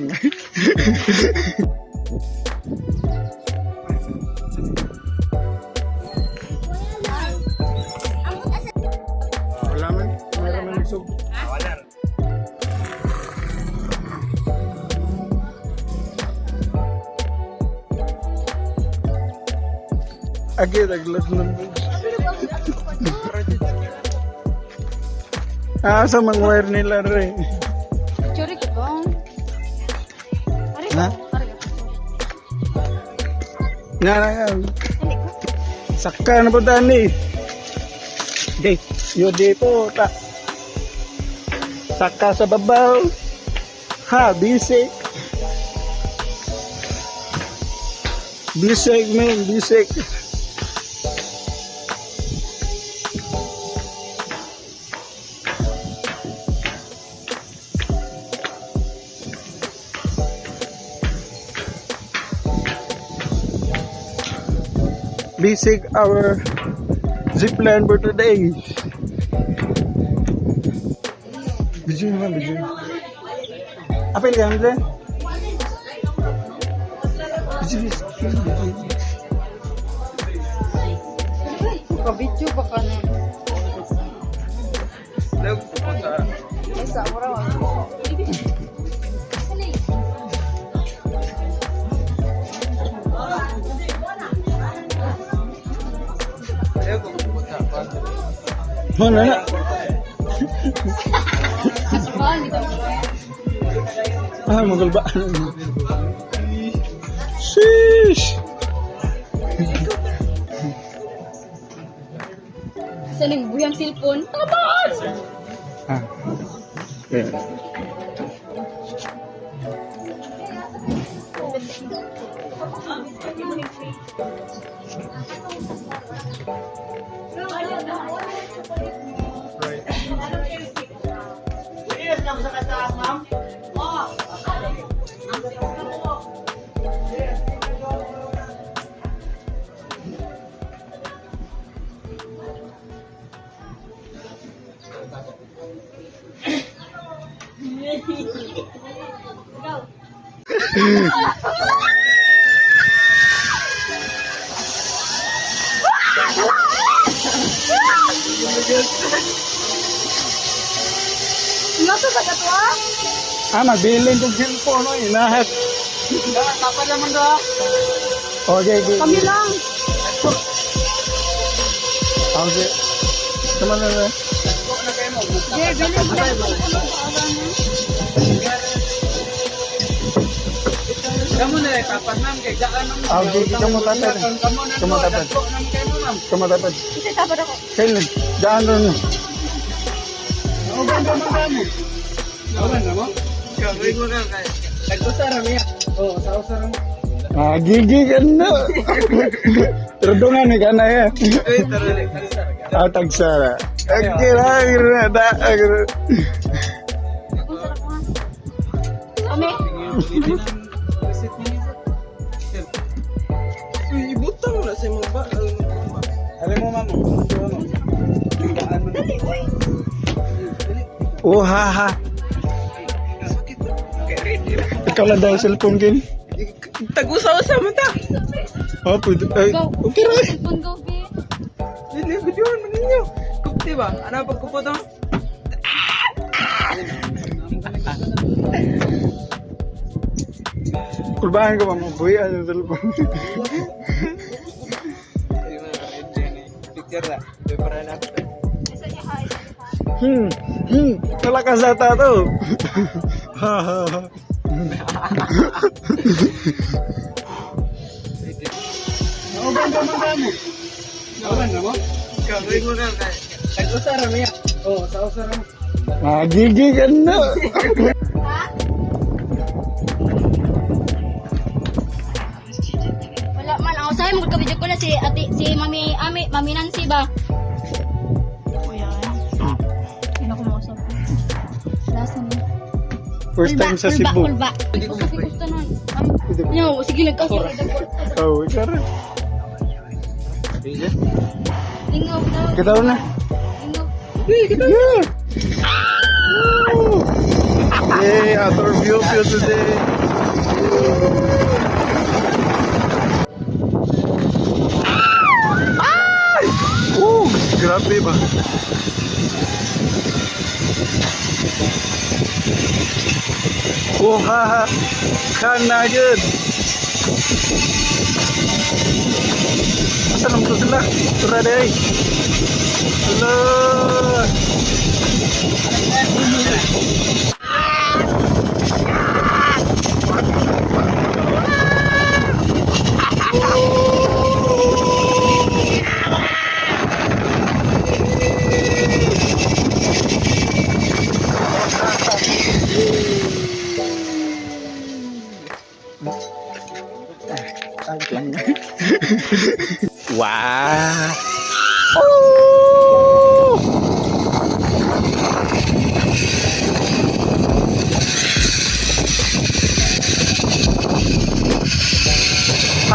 lang. Wala man. Meron man nagsug. Wala. Agi, naglag ng sa mga wire nila rin. Curi ko ba? Ha? Nga. Sakka na po tani. Okay, yun dito. Sakka sa babaw. Ha, bisik. Bisik, man, bisik. Basic our zip line for today. Bijin naman, bijin. Apa yang kamu bilang? Bijin. Kabidyo ba ka na? Isa, mura wa. Mana nak? Magul ba? Sheesh. Saling buyang cellphone. Taman! Okay. Ngato ba ka to Mabilin kong cellphone, no? Inahat. Kapan naman do? Okay, good. Kami lang. Okay. Come on, na. Yeah, bilhin ko. Kamu na kapan ma'am kay gaan ma'am. Okay, kamu tatad. Kamu tatad. Kamu tatad. Isa tapad ako. Kailan? Daan ron. Oh, ganda man kamo. Ganda mo? Kaway mo ka kay. Nagusara niya. Oh, sa usara mo. Gigi ka na. Terdungan ni ka na ya. Tarulik tagsara. Tagsara. Kira-kira na. Kami. Ibutang na sa mga ba. Alam mo, mamo. Oh, haha. Ikaw lang dahil cellphone kin. Tagusa-usa mo ta. Oh, pwede. Ay, Go. okay rin. Cellphone go, be. Dili, videoan mo ninyo. Kupti ba? Ano pagkupo to? Kulbahan ko ba mo, boy? Ano yung cellphone? Picture na. Para na. Talakas ata to. Oh, ganda man kamo. Ganda mo? Kaway mo ka kay. Nag-usara niya. Oh, sa usara mo. Gigi ka na. Wala man ako sa'yo, magkabidyo ko na si Mami Nancy ba? O yan. Hindi ako mausap. Lasa mo. First time sa Cebu. Ulba. Hindi ko kasi gusto nun. Yo, sige nagkasi. Oh, ikaw rin. Ingaw daw. Kita na. Ingaw. Yeah. Yay, outdoor view today. Ay! Grabe ba? Kuha ka na yun. Asa naman to sila? Tura day. Hello. Wow.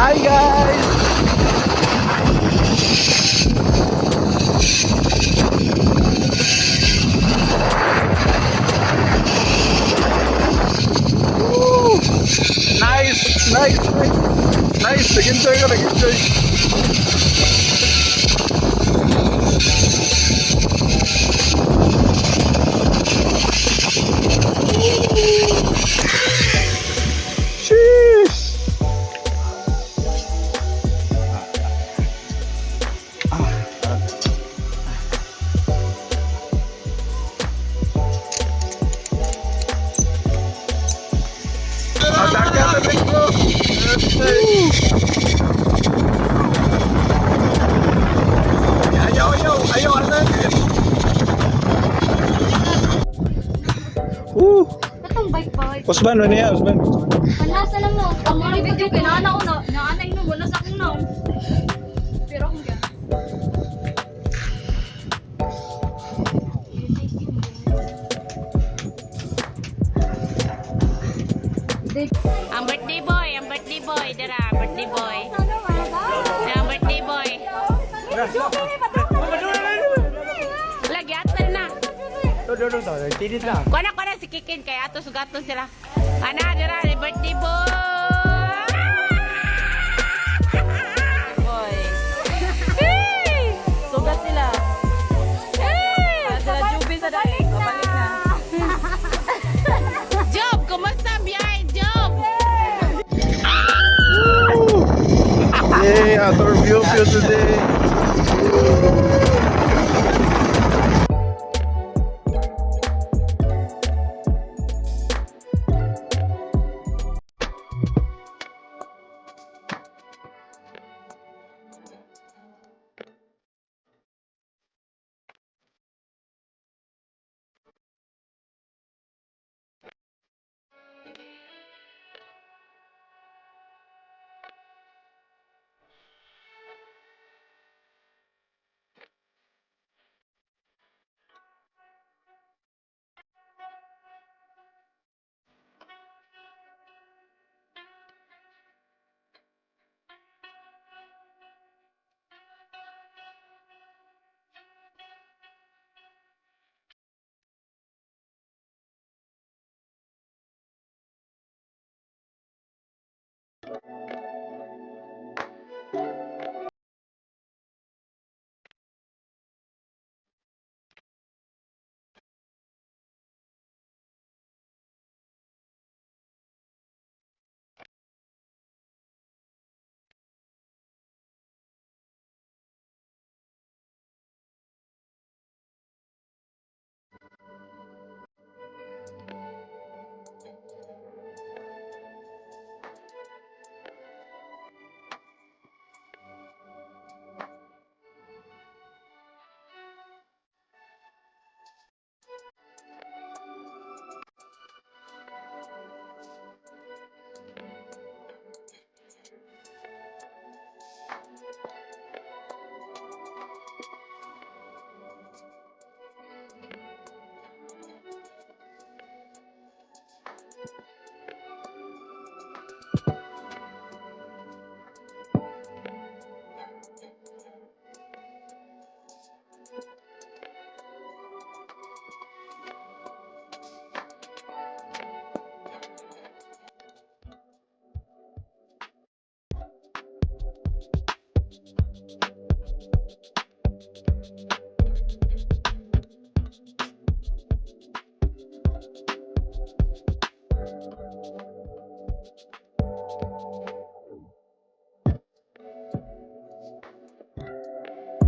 Hi guys. Woo! Nice, nice, nice. Nice, nag-enjoy ka, nag-enjoy. Sheesh. Dagat na rin bro. Ayaw, ayaw, ayaw, anak. Katong bike. Osman, ano yan, Osman? Panasa lang no. Ang mga video kay nana ko na. Naanay no, wala sa akong naon. Pero akong gana. Ang birthday boy, dara, birthday boy. Ang birthday boy. Lagi atal na. Kuana si Kikin kay ato sugaton sila. Ana dara, birthday boy. Boy. Sugat sila. Sila jubi sa dai. Pabalik na. Job, kumusta biyahe, Job? Yay, outdoor view today.